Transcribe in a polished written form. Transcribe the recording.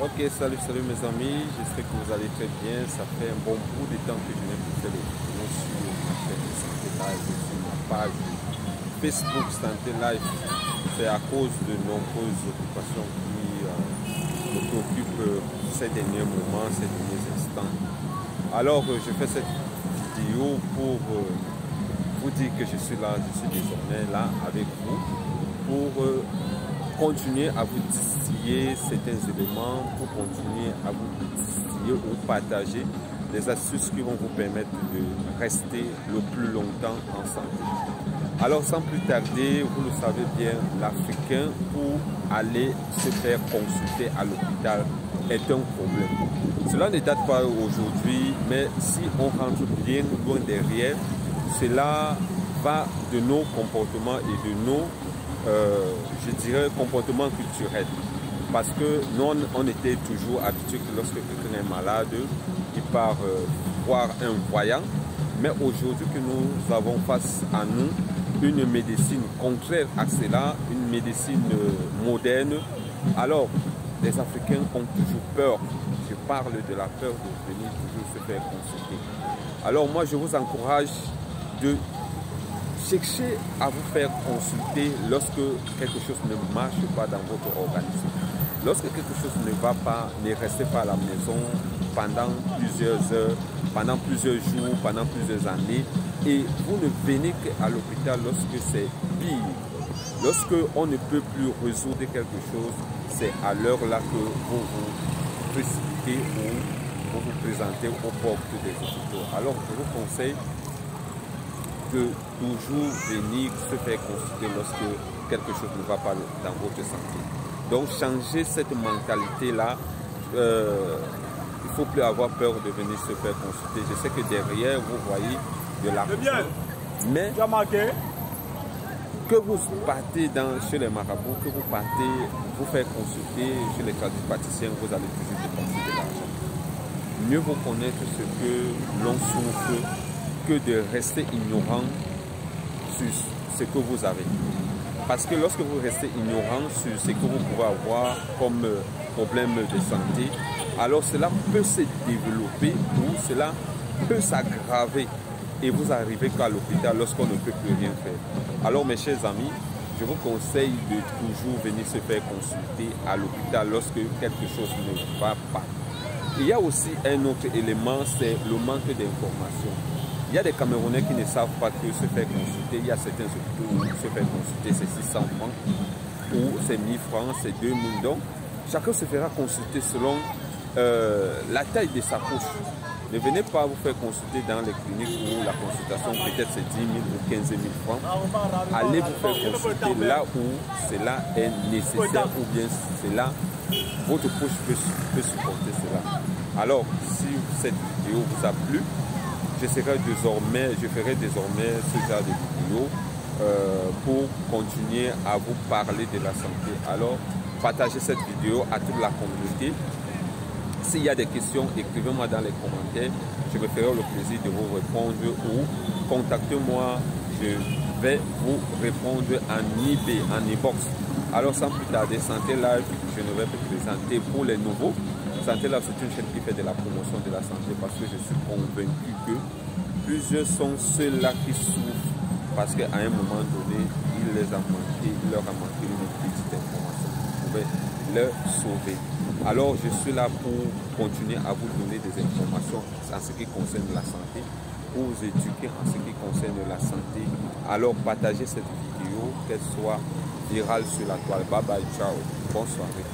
Ok, salut mes amis, j'espère que vous allez très bien. Ça fait un bon bout de temps que je n'ai plus fait les vidéos sur ma chaîne de Santé Live, sur ma page Facebook Santé Live. C'est à cause de nombreuses occupations qui me préoccupent ces derniers moments, ces derniers instants. Alors, je fais cette vidéo pour vous dire que je suis là, je suis désormais là avec vous pour continuer à vous distiller certains éléments, pour continuer à vous distiller ou partager des astuces qui vont vous permettre de rester le plus longtemps en santé. Alors sans plus tarder, vous le savez bien, l'Africain pour aller se faire consulter à l'hôpital est un problème. Cela ne date pas aujourd'hui, mais si on rentre bien loin derrière, cela va de nos comportements et de nos je dirais comportement culturel, parce que nous on était toujours habitués que lorsque quelqu'un est malade il part voir un voyant, mais aujourd'hui que nous avons face à nous une médecine contraire à cela, une médecine moderne, alors les Africains ont toujours peur. Je parle de la peur de venir toujours se faire consulter. Alors moi je vous encourage de cherchez à vous faire consulter lorsque quelque chose ne marche pas dans votre organisme. Lorsque quelque chose ne va pas, ne restez pas à la maison pendant plusieurs heures, pendant plusieurs jours, pendant plusieurs années. Et vous ne venez qu'à l'hôpital lorsque c'est pire. Lorsque on ne peut plus résoudre quelque chose, c'est à l'heure là que vous vous précipitez ou vous vous présentez aux portes des hôpitaux. Alors je vous conseille de toujours venir se faire consulter lorsque quelque chose ne va pas dans votre santé. Donc changer cette mentalité-là, il ne faut plus avoir peur de venir se faire consulter. Je sais que derrière, vous voyez de l'argent, mais que vous partez chez les marabouts, que vous partez vous faire consulter chez les tradipraticiens, vous allez toujours dépenser de l'argent. Mieux vous connaître ce que l'on souffre que de rester ignorant sur ce que vous avez. Parce que lorsque vous restez ignorant sur ce que vous pouvez avoir comme problème de santé, alors cela peut se développer ou cela peut s'aggraver et vous arrivez qu'à l'hôpital lorsqu'on ne peut plus rien faire. Alors mes chers amis, je vous conseille de toujours venir se faire consulter à l'hôpital lorsque quelque chose ne va pas. Il y a aussi un autre élément, c'est le manque d'information. Il y a des Camerounais qui ne savent pas que se faire consulter. Il y a certains hôpitaux où se faire consulter c'est 600 francs, ou c'est 1000 francs, c'est 2000. Donc, chacun se fera consulter selon la taille de sa poche. Ne venez pas vous faire consulter dans les cliniques où la consultation peut-être c'est 10 000 ou 15 000 francs. Allez vous faire consulter là où cela est nécessaire ou bien cela, votre poche peut supporter cela. Alors, si cette vidéo vous a plu, je ferai désormais ce genre de vidéo pour continuer à vous parler de la santé. Alors, partagez cette vidéo à toute la communauté. S'il y a des questions, écrivez-moi dans les commentaires. Je me ferai le plaisir de vous répondre ou contactez-moi. Je vais vous répondre en IB, en inbox. Alors, sans plus tarder, Santé Live, je ne vais pas présenter pour les nouveaux. Santé Live, c'est une chaîne qui fait de la promotion de la santé parce que je suis convaincu que plusieurs sont ceux-là qui souffrent parce qu'à un moment donné, il leur a manqué une petite information qui pouvait leur sauver. Alors, je suis là pour continuer à vous donner des informations en ce qui concerne la santé, pour vous éduquer en ce qui concerne la santé. Alors, partagez cette vidéo, qu'elle soit virale sur la toile. Bye bye, ciao, bonne soirée.